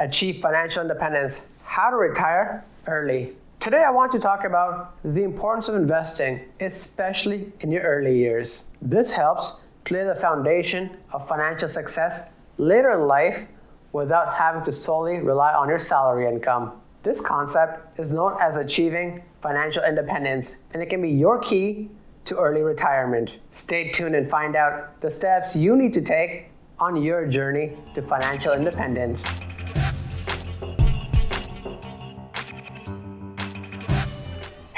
Achieve financial independence, how to retire early. Today I want to talk about the importance of investing, especially in your early years. This helps to lay the foundation of financial success later in life without having to solely rely on your salary income. This concept is known as achieving financial independence, and it can be your key to early retirement. Stay tuned and find out the steps you need to take on your journey to financial independence.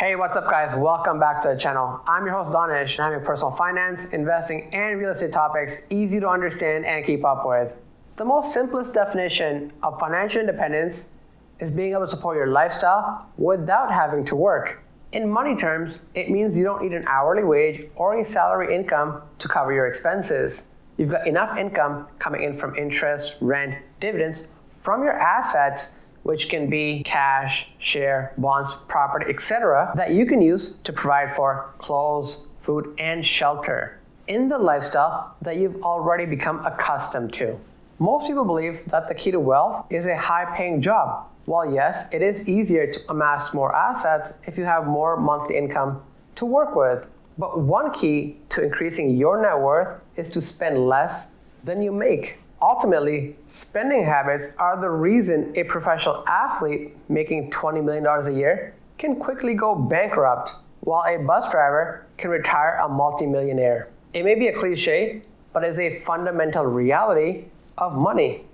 Hey, what's up guys? Welcome back to the channel. I'm your host Danish, and I'm your personal finance, investing, and real estate topics easy to understand and keep up with. The most simplest definition of financial independence is being able to support your lifestyle without having to work. In money terms, it means you don't need an hourly wage or any salary income to cover your expenses. You've got enough income coming in from interest, rent, dividends from your assets, which can be cash, share, bonds, property, etc., that you can use to provide for clothes, food, and shelter in the lifestyle that you've already become accustomed to. Most people believe that the key to wealth is a high-paying job. While yes, it is easier to amass more assets if you have more monthly income to work with. But one key to increasing your net worth is to spend less than you make. Ultimately, spending habits are the reason a professional athlete making $20 million a year can quickly go bankrupt, while a bus driver can retire a multimillionaire. It may be a cliche, but is a fundamental reality of money.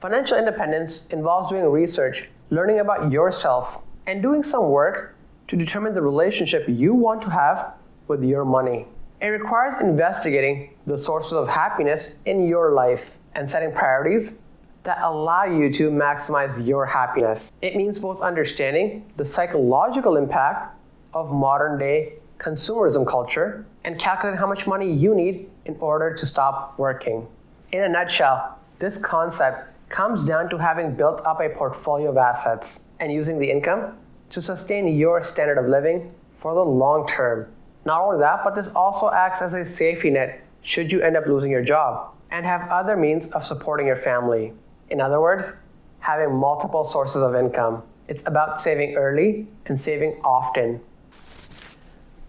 Financial independence involves doing research, learning about yourself, and doing some work to determine the relationship you want to have with your money. It requires investigating the sources of happiness in your life and setting priorities that allow you to maximize your happiness. It means both understanding the psychological impact of modern day consumerism culture and calculating how much money you need in order to stop working. In a nutshell, this concept comes down to having built up a portfolio of assets and using the income to sustain your standard of living for the long term. Not only that, but this also acts as a safety net should you end up losing your job and have other means of supporting your family. In other words, having multiple sources of income. It's about saving early and saving often.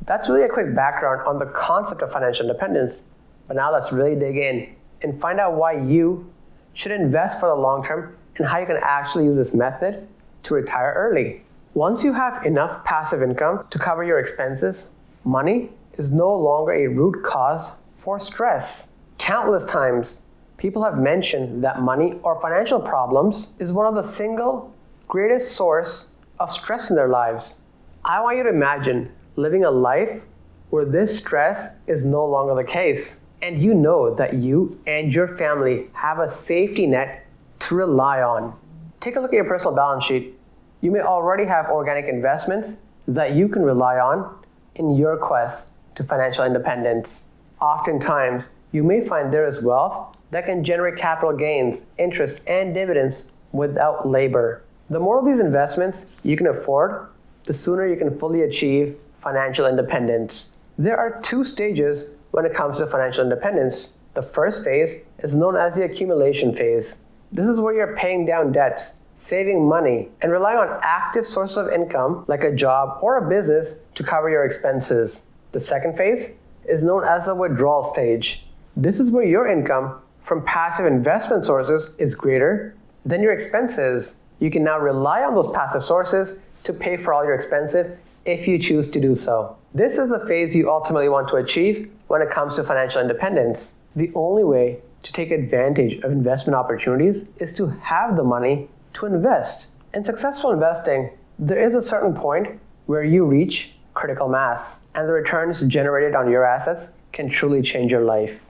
That's really a quick background on the concept of financial independence, but now let's really dig in and find out why you should invest for the long term and how you can actually use this method to retire early. Once you have enough passive income to cover your expenses, money is no longer a root cause for stress. Countless times, people have mentioned that money or financial problems is one of the single greatest source of stress in their lives. I want you to imagine living a life where this stress is no longer the case, and you know that you and your family have a safety net to rely on. Take a look at your personal balance sheet. You may already have organic investments that you can rely on in your quest to financial independence. Oftentimes, you may find there is wealth that can generate capital gains, interest, and dividends without labor. The more of these investments you can afford, the sooner you can fully achieve financial independence. There are two stages when it comes to financial independence. The first phase is known as the accumulation phase. This is where you're paying down debts, saving money, and relying on active sources of income like a job or a business to cover your expenses. The second phase is known as the withdrawal stage. This is where your income from passive investment sources is greater than your expenses. You can now rely on those passive sources to pay for all your expenses if you choose to do so. This is the phase you ultimately want to achieve when it comes to financial independence. The only way to take advantage of investment opportunities is to have the money to invest. In successful investing, there is a certain point where you reach critical mass, and the returns generated on your assets can truly change your life.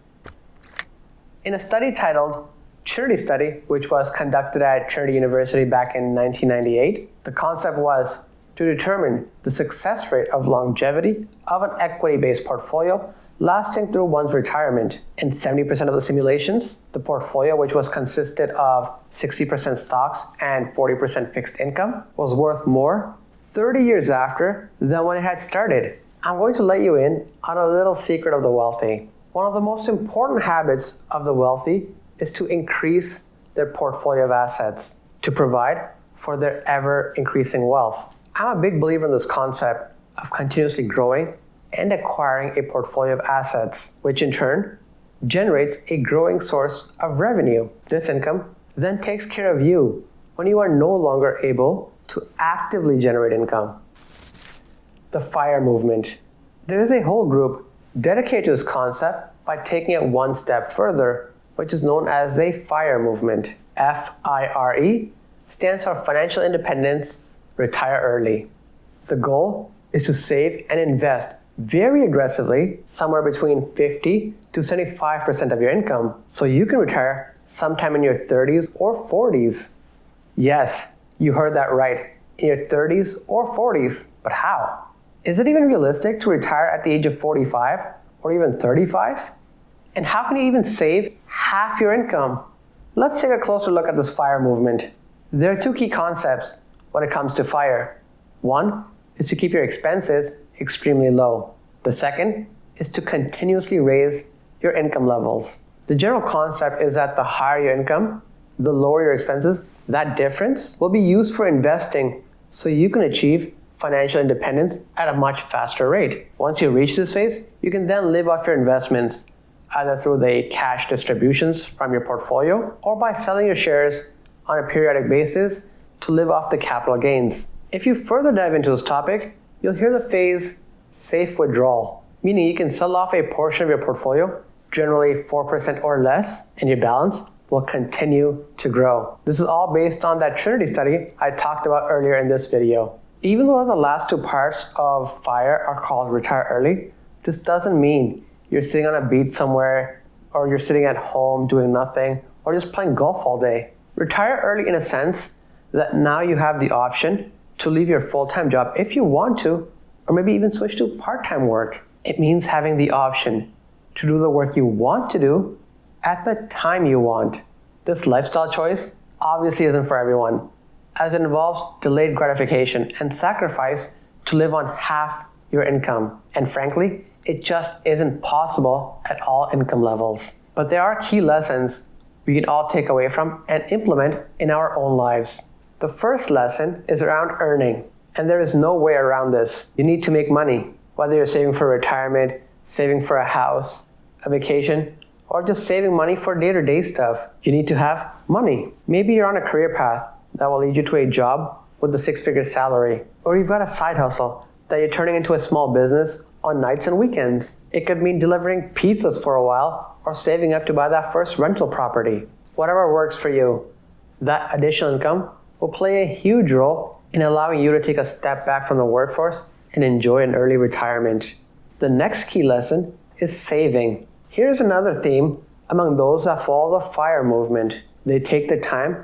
In a study titled Trinity Study, which was conducted at Trinity University back in 1998, the concept was to determine the success rate of longevity of an equity-based portfolio lasting through one's retirement. In 70% of the simulations, the portfolio, which was consisted of 60% stocks and 40% fixed income, was worth more 30 years after than when it had started. I'm going to let you in on a little secret of the wealthy. One of the most important habits of the wealthy is to increase their portfolio of assets to provide for their ever-increasing wealth. I'm a big believer in this concept of continuously growing and acquiring a portfolio of assets, which in turn generates a growing source of revenue. This income then takes care of you when you are no longer able to actively generate income. The FIRE movement. There is a whole group dedicated to this concept by taking it one step further, which is known as the FIRE movement. F.I.R.E. stands for Financial Independence, Retire Early. The goal is to save and invest very aggressively, somewhere between 50 to 75% of your income, so you can retire sometime in your 30s or 40s. Yes, you heard that right, in your 30s or 40s. But how? Is it even realistic to retire at the age of 45 or even 35? And how can you even save half your income? Let's take a closer look at this FIRE movement. There are two key concepts when it comes to FIRE. One is to keep your expenses extremely low. The second is to continuously raise your income levels. The general concept is that the higher your income, the lower your expenses. That difference will be used for investing so you can achieve financial independence at a much faster rate. Once you reach this phase, you can then live off your investments, either through the cash distributions from your portfolio or by selling your shares on a periodic basis to live off the capital gains. If you further dive into this topic, you'll hear the phrase safe withdrawal, meaning you can sell off a portion of your portfolio, generally 4% or less, and your balance will continue to grow. This is all based on that Trinity study I talked about earlier in this video. Even though the last two parts of FIRE are called retire early, this doesn't mean you're sitting on a beach somewhere, or you're sitting at home doing nothing, or just playing golf all day. Retire early in a sense that now you have the option to leave your full-time job if you want to, or maybe even switch to part-time work. It means having the option to do the work you want to do at the time you want. This lifestyle choice obviously isn't for everyone, as it involves delayed gratification and sacrifice to live on half your income. And frankly, it just isn't possible at all income levels. But there are key lessons we can all take away from and implement in our own lives. The first lesson is around earning, and there is no way around this. You need to make money, whether you're saving for retirement, saving for a house, a vacation, or just saving money for day-to-day stuff. You need to have money. Maybe you're on a career path that will lead you to a job with a six-figure salary, or you've got a side hustle that you're turning into a small business on nights and weekends. It could mean delivering pizzas for a while or saving up to buy that first rental property. Whatever works for you, that additional income will play a huge role in allowing you to take a step back from the workforce and enjoy an early retirement. The next key lesson is saving. Here's another theme among those that follow the FIRE movement. They take the time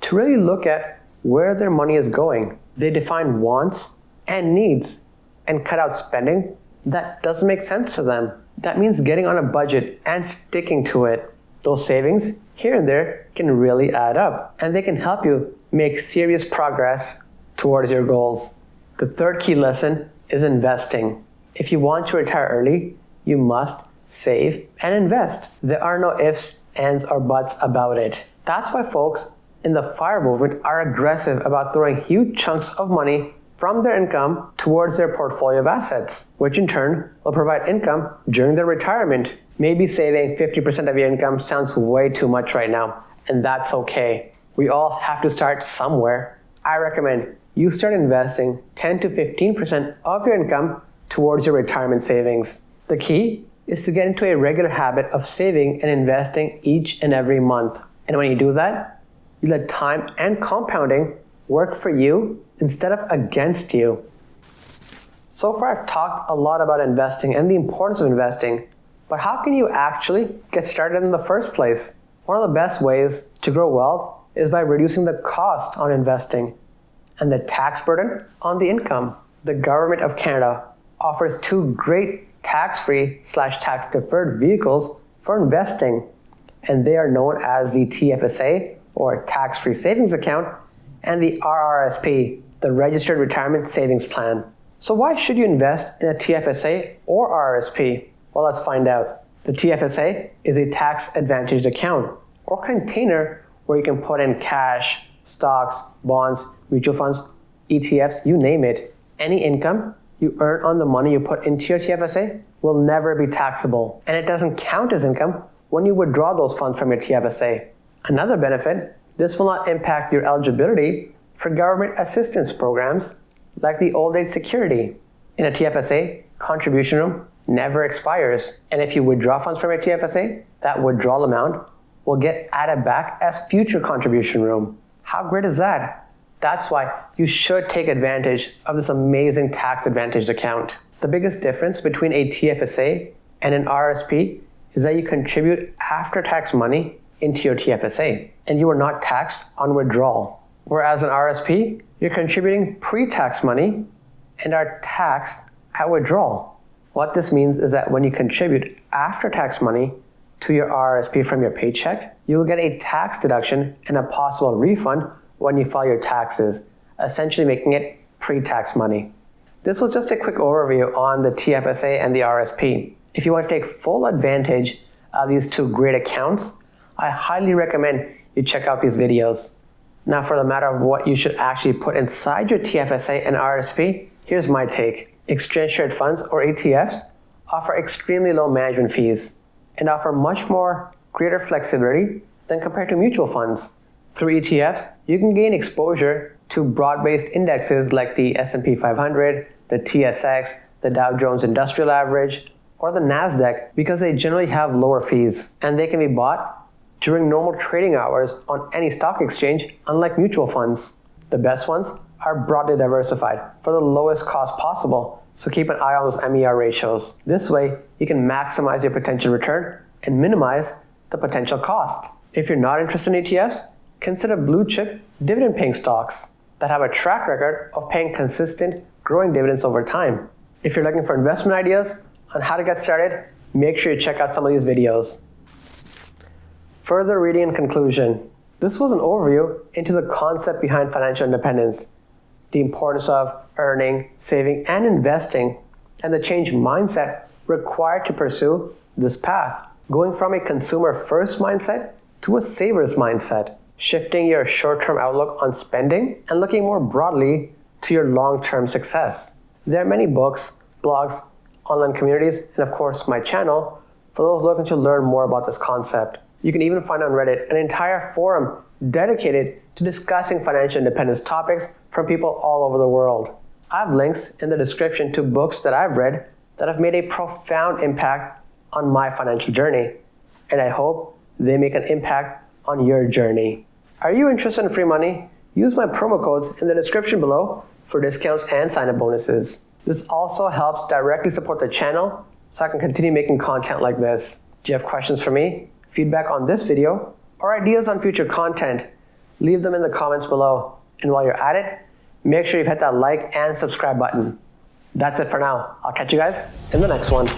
to really look at where their money is going. They define wants and needs and cut out spending that doesn't make sense to them. That means getting on a budget and sticking to it. Those savings here and there can really add up, and they can help you make serious progress towards your goals. The third key lesson is investing. If you want to retire early, you must save and invest. There are no ifs, ands, or buts about it. That's why folks in the FIRE movement are aggressive about throwing huge chunks of money from their income towards their portfolio of assets, which in turn will provide income during their retirement. Maybe saving 50% of your income sounds way too much right now, and that's okay. We all have to start somewhere. I recommend you start investing 10 to 15% of your income towards your retirement savings. The key is to get into a regular habit of saving and investing each and every month. And when you do that, you let time and compounding work for you instead of against you. So far, I've talked a lot about investing and the importance of investing, but how can you actually get started in the first place? One of the best ways to grow wealth is by reducing the cost on investing and the tax burden on the income. The government of Canada offers two great tax-free / tax-deferred vehicles for investing, and they are known as the TFSA, or tax-free savings account, and the RRSP, the Registered Retirement Savings Plan. So why should you invest in a TFSA or RRSP? Well, let's find out. The TFSA is a tax-advantaged account or container where you can put in cash, stocks, bonds, mutual funds, ETFs, you name it. Any income you earn on the money you put into your TFSA will never be taxable, and it doesn't count as income when you withdraw those funds from your TFSA. Another benefit, this will not impact your eligibility for government assistance programs like the old age security. In a TFSA, contribution room never expires, and if you withdraw funds from your TFSA, that withdrawal amount will get added back as future contribution room. How great is that? That's why you should take advantage of this amazing tax-advantaged account. The biggest difference between a TFSA and an RSP is that you contribute after-tax money into your TFSA, and you are not taxed on withdrawal. Whereas an RSP, you're contributing pre-tax money and are taxed at withdrawal. What this means is that when you contribute after-tax money to your RSP from your paycheck, you will get a tax deduction and a possible refund when you file your taxes, essentially making it pre-tax money. This was just a quick overview on the TFSA and the RSP. If you want to take full advantage of these two great accounts, I highly recommend you check out these videos. Now, for the matter of what you should actually put inside your TFSA and RSP, here's my take. Exchange traded funds, or ETFs, offer extremely low management fees and offer much more greater flexibility than compared to mutual funds. Through ETFs, you can gain exposure to broad-based indexes like the S&P 500, the TSX, the Dow Jones Industrial Average, or the NASDAQ because they generally have lower fees, and they can be bought during normal trading hours on any stock exchange, unlike mutual funds. The best ones are broadly diversified for the lowest cost possible, so keep an eye on those MER ratios. This way, you can maximize your potential return and minimize the potential cost. If you're not interested in ETFs, consider blue chip dividend-paying stocks that have a track record of paying consistent, growing dividends over time. If you're looking for investment ideas on how to get started, make sure you check out some of these videos. Further reading and conclusion. This was an overview into the concept behind financial independence, the importance of earning, saving, and investing, and the change mindset required to pursue this path, going from a consumer-first mindset to a saver's mindset, shifting your short-term outlook on spending and looking more broadly to your long-term success. There are many books, blogs, online communities, and of course my channel for those looking to learn more about this concept. You can even find on Reddit an entire forum dedicated to discussing financial independence topics from people all over the world. I have links in the description to books that I've read that have made a profound impact on my financial journey, and I hope they make an impact on your journey. Are you interested in free money? Use my promo codes in the description below for discounts and sign-up bonuses. This also helps directly support the channel so I can continue making content like this. Do you have questions for me, feedback on this video, or ideas on future content? Leave them in the comments below. And while you're at it, make sure you've hit that like and subscribe button. That's it for now. I'll catch you guys in the next one.